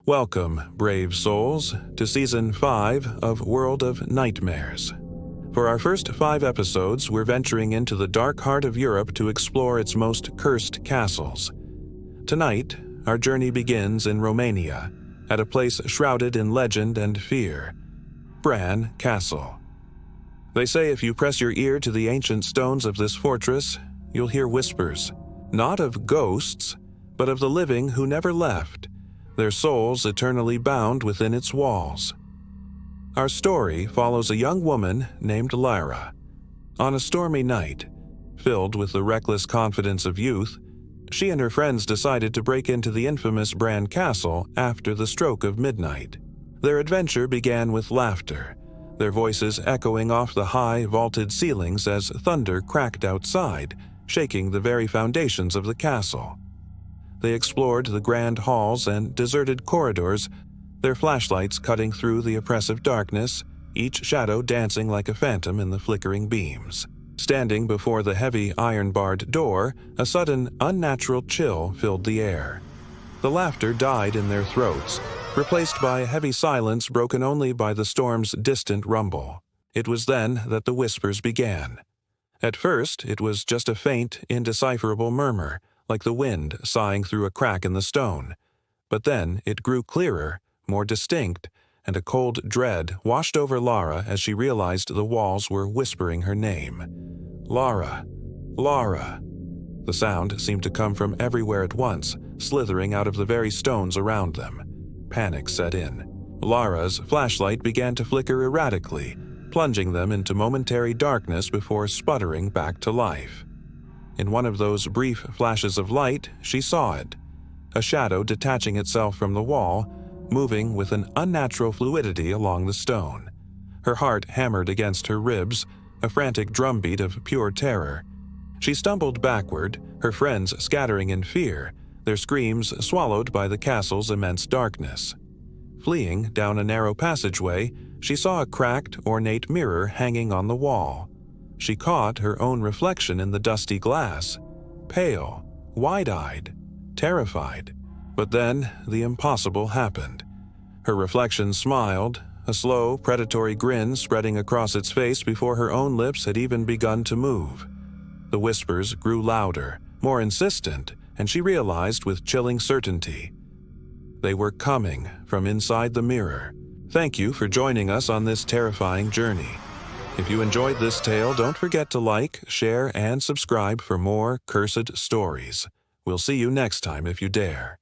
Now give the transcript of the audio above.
Welcome, brave souls, to Season 5 of World of Nightmares. For our first 5 episodes, we're venturing into the dark heart of Europe to explore its most cursed castles. Tonight, our journey begins in Romania, at a place shrouded in legend and fear, Bran Castle. They say if you press your ear to the ancient stones of this fortress, you'll hear whispers, not of ghosts, but of the living who never left, their souls eternally bound within its walls. Our story follows a young woman named Lara. On a stormy night, filled with the reckless confidence of youth, she and her friends decided to break into the infamous Bran Castle after the stroke of midnight. Their adventure began with laughter, their voices echoing off the high, vaulted ceilings as thunder cracked outside, shaking the very foundations of the castle. They explored the grand halls and deserted corridors, their flashlights cutting through the oppressive darkness, each shadow dancing like a phantom in the flickering beams. Standing before the heavy iron-barred door, a sudden, unnatural chill filled the air. The laughter died in their throats, replaced by a heavy silence broken only by the storm's distant rumble. It was then that the whispers began. At first, it was just a faint, indecipherable murmur, like the wind sighing through a crack in the stone. But then it grew clearer, more distinct, and a cold dread washed over Lara as she realized the walls were whispering her name. Lara, Lara. The sound seemed to come from everywhere at once, slithering out of the very stones around them. Panic set in. Lara's flashlight began to flicker erratically, plunging them into momentary darkness before sputtering back to life. In one of those brief flashes of light, she saw it, a shadow detaching itself from the wall, moving with an unnatural fluidity along the stone. Her heart hammered against her ribs, a frantic drumbeat of pure terror. She stumbled backward, her friends scattering in fear, their screams swallowed by the castle's immense darkness. Fleeing down a narrow passageway, she saw a cracked, ornate mirror hanging on the wall. She caught her own reflection in the dusty glass, pale, wide-eyed, terrified. But then the impossible happened. Her reflection smiled, a slow, predatory grin spreading across its face before her own lips had even begun to move. The whispers grew louder, more insistent, and she realized with chilling certainty. They were coming from inside the mirror. Thank you for joining us on this terrifying journey. If you enjoyed this tale, don't forget to like, share, and subscribe for more cursed stories. We'll see you next time if you dare.